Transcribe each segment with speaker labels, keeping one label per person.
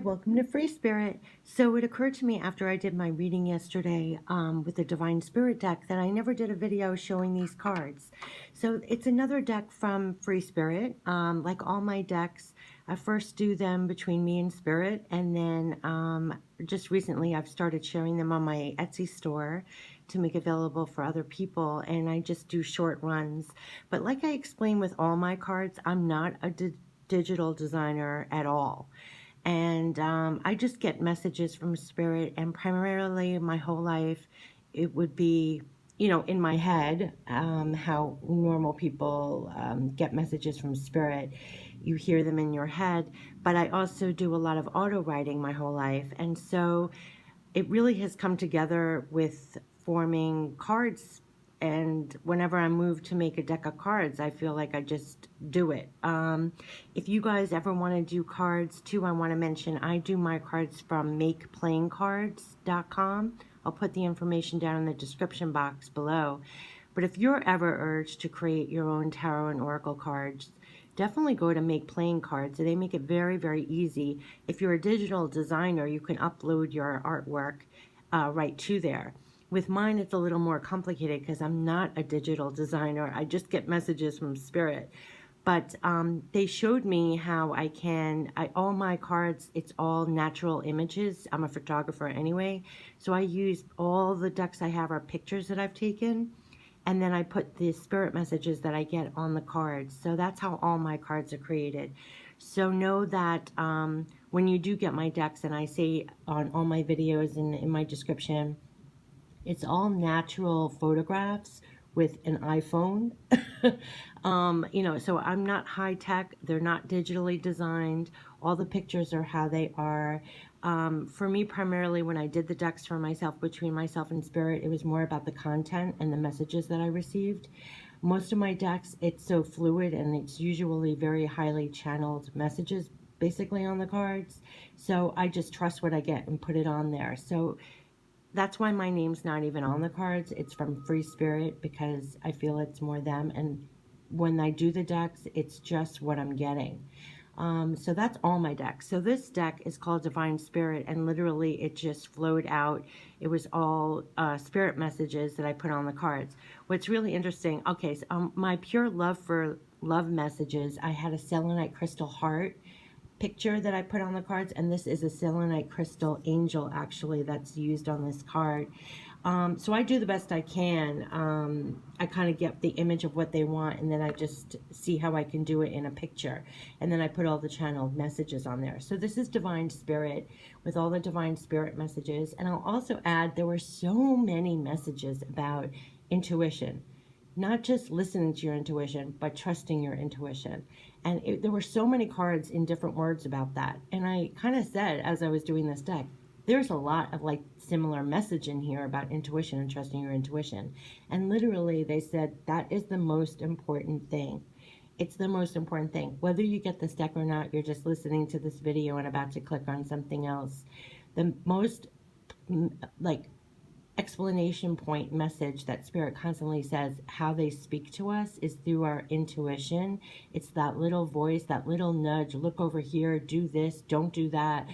Speaker 1: welcome to Free Spirit. So it occurred to me after I did my reading yesterday with the Divine Spirit deck that I never did a video showing these cards. So it's another deck from Free Spirit. Like all my decks, I first do them between me and Spirit, and then just recently I've started sharing them on my Etsy store to make available for other people, and I just do short runs. But like I explained with all my cards, I'm not a digital designer at all. And I just get messages from Spirit, and primarily my whole life, it would be, in my head, how normal people get messages from Spirit. You hear them in your head, but I also do a lot of auto writing my whole life. And so it really has come together with forming cards. And whenever I move to make a deck of cards, I feel like I just do it. If you guys ever want to do cards too, I want to mention I do my cards from makeplayingcards.com. I'll put the information down in the description box below. But if you're ever urged to create your own tarot and oracle cards, definitely go to Make Playing Cards. They make it very, very easy. If you're a digital designer, you can upload your artwork right to there. With mine, it's a little more complicated because I'm not a digital designer. I just get messages from Spirit. But they showed me how all my cards, it's all natural images. I'm a photographer anyway. So I use all the decks I have are pictures that I've taken. And then I put the spirit messages that I get on the cards. So that's how all my cards are created. So know that when you do get my decks, and I say on all my videos and in my description, it's all natural photographs with an iPhone. So I'm not high tech. They're not digitally designed. All the pictures are how they are. For me, primarily, when I did the decks for myself, between myself and Spirit, it was more about the content and the messages that I received. Most of my decks, it's so fluid, and it's usually very highly channeled messages basically on the cards. So I just trust what I get and put it on there. So that's why my name's not even on the cards. It's from Free Spirit because I feel it's more them. And when I do the decks, it's just what I'm getting. So that's all my decks. So this deck is called Divine Spirit, and literally it just flowed out. It was all spirit messages that I put on the cards. What's really interesting, okay, so my pure love for love messages, I had a selenite crystal heart picture that I put on the cards, and this is a selenite crystal angel actually that's used on this card. So I do the best I can. I kind of get the image of what they want, and then I just see how I can do it in a picture, and then I put all the channeled messages on there. So this is Divine Spirit with all the Divine Spirit messages. And I'll also add, there were so many messages about intuition. Not just listening to your intuition, but trusting your intuition. And there were so many cards in different words about that. And I kind of said, as I was doing this deck, there's a lot of like similar message in here about intuition and trusting your intuition. And literally they said that is the most important thing. It's the most important thing. Whether you get this deck or not, you're just listening to this video and about to click on something else. The most explanation point message that Spirit constantly says how they speak to us is through our intuition. It's that little voice, that little nudge, look over here, do this, don't do that,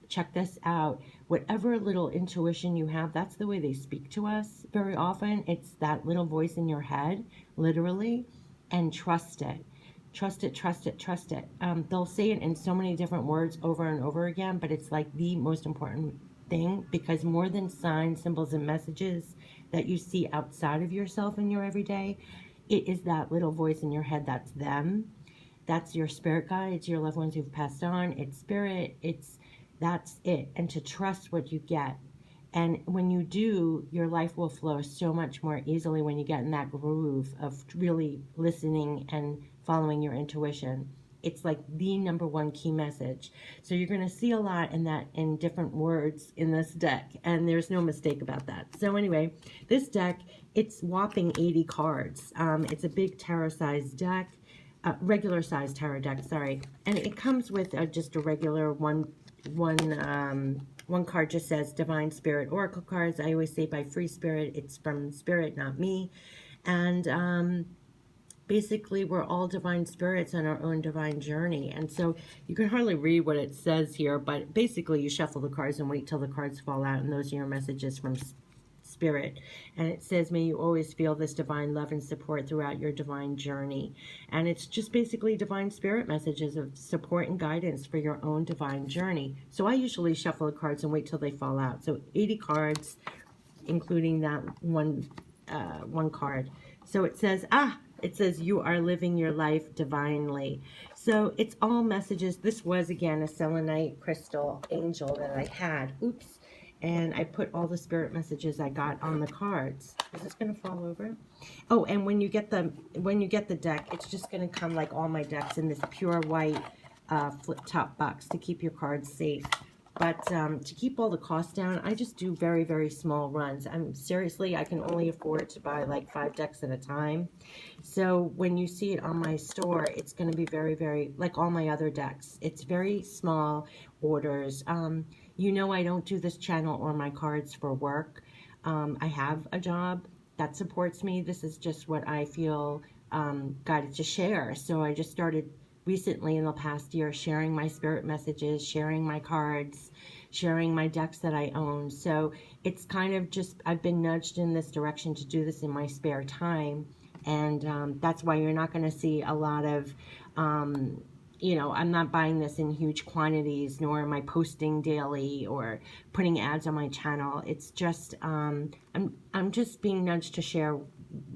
Speaker 1: check this out. Whatever little intuition you have, that's the way they speak to us very often. It's that little voice in your head, literally, and trust it. Trust it, trust it, trust it. They'll say it in so many different words over and over again, but it's like the most important thing, because more than signs, symbols, and messages that you see outside of yourself in your everyday, it is that little voice in your head. That's them. That's your spirit guides, your loved ones who've passed on. It's Spirit. That's it. And to trust what you get. And when you do, your life will flow so much more easily when you get in that groove of really listening and following your intuition. It's like the number one key message. So you're going to see a lot in that, in different words in this deck, and there's no mistake about that. So anyway, this deck, it's whopping 80 cards. It's a big tarot-sized deck, regular-sized tarot deck, sorry. And it comes with just a regular one card just says Divine Spirit Oracle cards. I always say by Free Spirit. It's from Spirit, not me. And basically we're all divine spirits on our own divine journey. And so you can hardly read what it says here, but basically you shuffle the cards and wait till the cards fall out, and those are your messages from Spirit. And it says, may you always feel this divine love and support throughout your divine journey. And it's just basically divine spirit messages of support and guidance for your own divine journey. So I usually shuffle the cards and wait till they fall out. So 80 cards, including that one card. So it says, you are living your life divinely. So it's all messages. This was, again, a selenite crystal angel that I had. Oops. And I put all the spirit messages I got on the cards. Is this going to fall over? Oh, and when you get the deck, it's just going to come like all my decks in this pure white flip top box to keep your cards safe. But to keep all the costs down, I just do very, very small runs. Seriously, I can only afford to buy like 5 decks at a time. So when you see it on my store, it's going to be very, very, like all my other decks. It's very small orders. You know, I don't do this channel or my cards for work. I have a job that supports me. This is just what I feel guided to share. So I just started recently in the past year sharing my spirit messages, sharing my cards, sharing my decks that I own. So it's kind of just, I've been nudged in this direction to do this in my spare time. And that's why you're not going to see a lot of, you know, I'm not buying this in huge quantities, nor am I posting daily or putting ads on my channel. It's just, I'm just being nudged to share,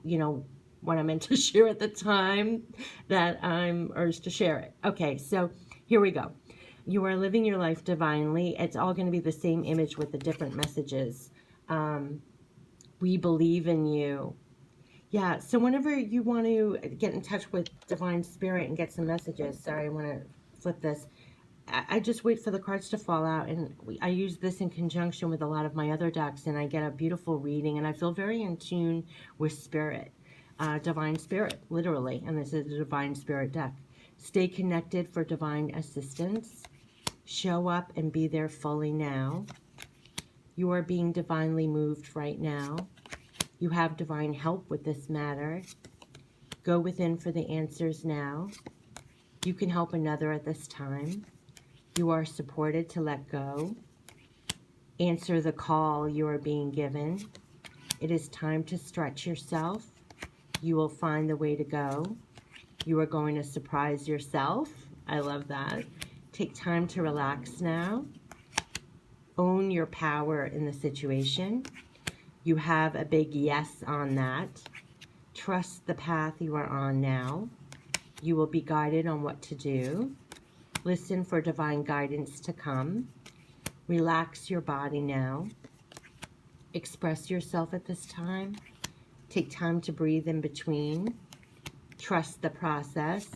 Speaker 1: you know, what I meant to share at the time that I'm urged to share it. Okay, so here we go. You are living your life divinely. It's all going to be the same image with the different messages. We believe in you. Yeah, so whenever you want to get in touch with Divine Spirit and get some messages, sorry, I want to flip this. I just wait for the cards to fall out, and I use this in conjunction with a lot of my other decks, and I get a beautiful reading, and I feel very in tune with Spirit. Divine Spirit, literally, and this is a Divine Spirit deck. Stay connected for divine assistance. Show up and be there fully now. You are being divinely moved right now. You have divine help with this matter. Go within for the answers now. You can help another at this time. You are supported to let go. Answer the call you are being given. It is time to stretch yourself. You will find the way to go. You are going to surprise yourself. I love that. Take time to relax now. Own your power in the situation. You have a big yes on that. Trust the path you are on now. You will be guided on what to do. Listen for divine guidance to come. Relax your body now. Express yourself at this time. Take time to breathe in between. Trust the process.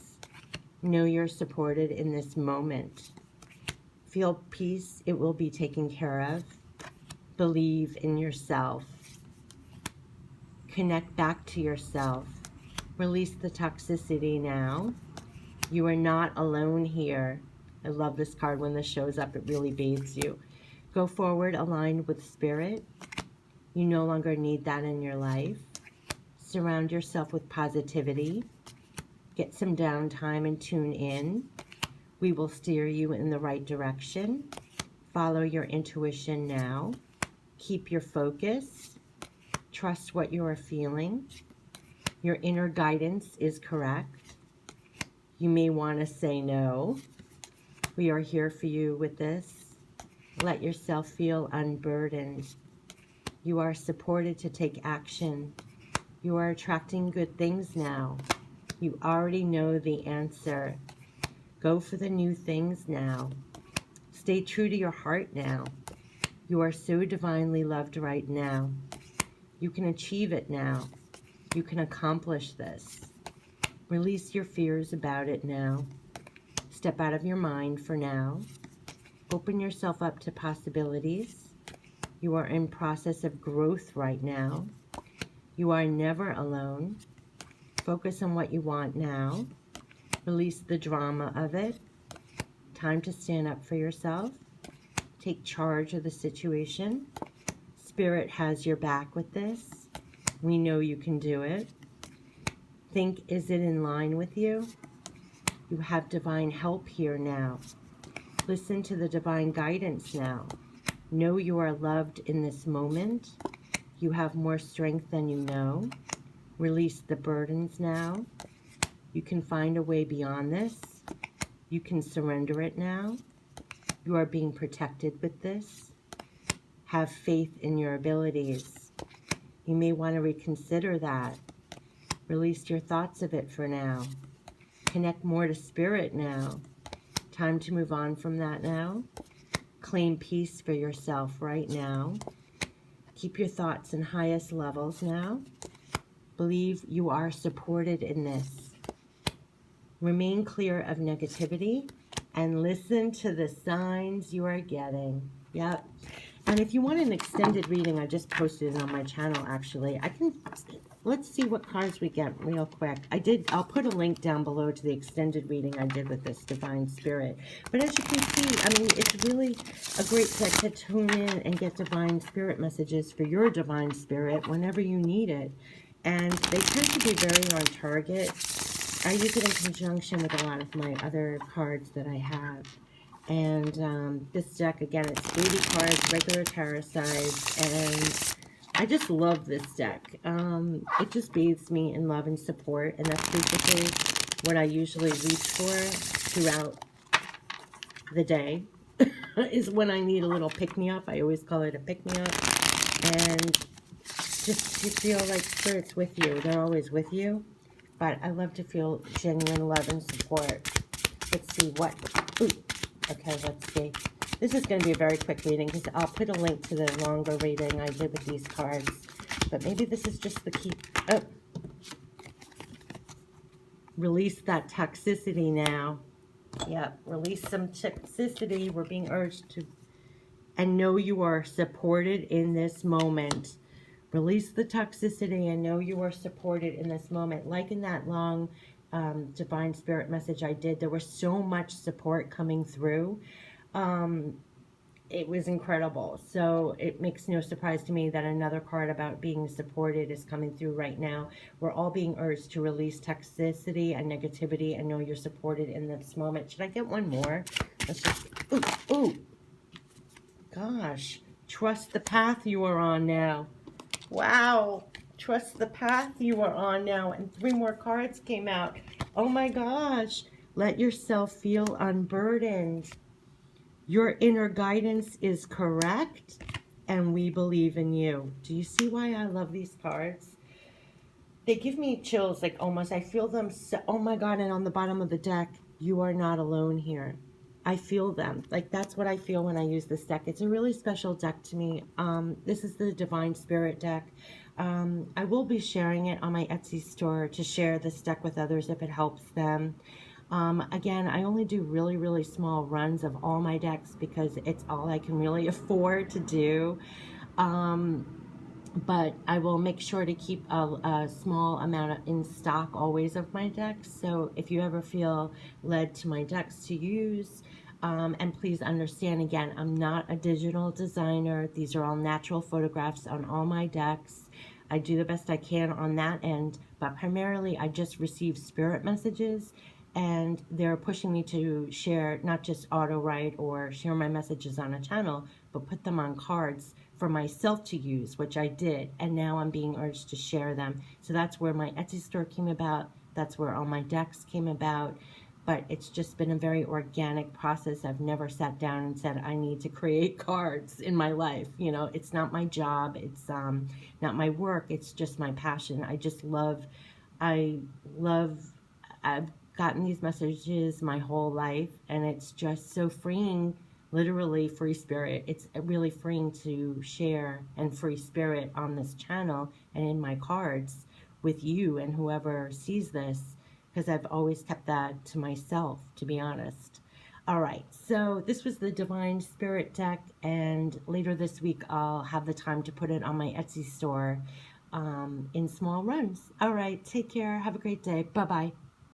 Speaker 1: Know you're supported in this moment. Feel peace. It will be taken care of. Believe in yourself. Connect back to yourself. Release the toxicity now. You are not alone here. I love this card when this shows up. It really bathes you. Go forward aligned with Spirit. You no longer need that in your life. Surround yourself with positivity. Get some downtime and tune in. We will steer you in the right direction. Follow your intuition now. Keep your focus. Trust what you are feeling. Your inner guidance is correct. You may want to say no. We are here for you with this. Let yourself feel unburdened. You are supported to take action. You are attracting good things now. You already know the answer. Go for the new things now. Stay true to your heart now. You are so divinely loved right now. You can achieve it now. You can accomplish this. Release your fears about it now. Step out of your mind for now. Open yourself up to possibilities. You are in process of growth right now. You are never alone. Focus on what you want now. Release the drama of it. Time to stand up for yourself. Take charge of the situation. Spirit has your back with this. We know you can do it. Think, is it in line with you? You have divine help here now. Listen to the divine guidance now. Know you are loved in this moment. You have more strength than you know. Release the burdens now. You can find a way beyond this. You can surrender it now. You are being protected with this. Have faith in your abilities. You may want to reconsider that. Release your thoughts of it for now. Connect more to spirit now. Time to move on from that now. Claim peace for yourself right now. Keep your thoughts in highest levels now. Believe you are supported in this. Remain clear of negativity and listen to the signs you are getting. Yep. And if you want an extended reading, I just posted it on my channel, actually. Let's see what cards we get real quick. I'll put a link down below to the extended reading I did with this Divine Spirit. But as you can see, I mean, it's really a great set to tune in and get Divine Spirit messages for your Divine Spirit whenever you need it. And they tend to be very on target. I use it in conjunction with a lot of my other cards that I have. And this deck, again, it's 80 cards, regular tarot size, and I just love this deck. It just bathes me in love and support, and that's basically what I usually reach for throughout the day, is when I need a little pick-me-up. I always call it a pick-me-up, and just you feel like Spirit's with you. They're always with you, but I love to feel genuine love and support. Let's see what... Ooh. Okay, let's see. This is going to be a very quick reading because I'll put a link to the longer reading I did with these cards. But maybe this is just the key. Oh. Release that toxicity now. Yep, release some toxicity. We're being urged to... And know you are supported in this moment. Release the toxicity and know you are supported in this moment. Like in that long... Divine Spirit message I did, there was so much support coming through. It was incredible. So it makes no surprise to me that another card about being supported is coming through right now. We're all being urged to release toxicity and negativity and know you're supported in this moment. Should I get one more? Let's just... Ooh. Gosh. Trust the path you are on now. Wow. Trust the path you are on now. And 3 more cards came out. Oh my gosh. Let yourself feel unburdened. Your inner guidance is correct. And we believe in you. Do you see why I love these cards? They give me chills, like almost. I feel them. So, oh my God. And on the bottom of the deck, you are not alone here. I feel them. Like, that's what I feel when I use this deck. It's a really special deck to me. This is the Divine Spirit deck. I will be sharing it on my Etsy store to share this deck with others if it helps them. Again, I only do really, really small runs of all my decks because it's all I can really afford to do. But I will make sure to keep a small amount in stock always of my decks. So if you ever feel led to my decks to use, and please understand, again, I'm not a digital designer. These are all natural photographs on all my decks. I do the best I can on that end, but primarily I just receive spirit messages, and they're pushing me to share, not just auto write or share my messages on a channel, but put them on cards for myself to use, which I did, and now I'm being urged to share them. So that's where my Etsy store came about. That's where all my decks came about. But it's just been a very organic process. I've never sat down and said, I need to create cards in my life. You know, it's not my job. It's not my work. It's just my passion. I just love, I've gotten these messages my whole life, and it's just so freeing, literally free spirit. It's really freeing to share and free spirit on this channel and in my cards with you and whoever sees this, because I've always kept that to myself, to be honest. All right, so this was the Divine Spirit deck, and later this week I'll have the time to put it on my Etsy store in small runs. All right, take care. Have a great day. Bye-bye.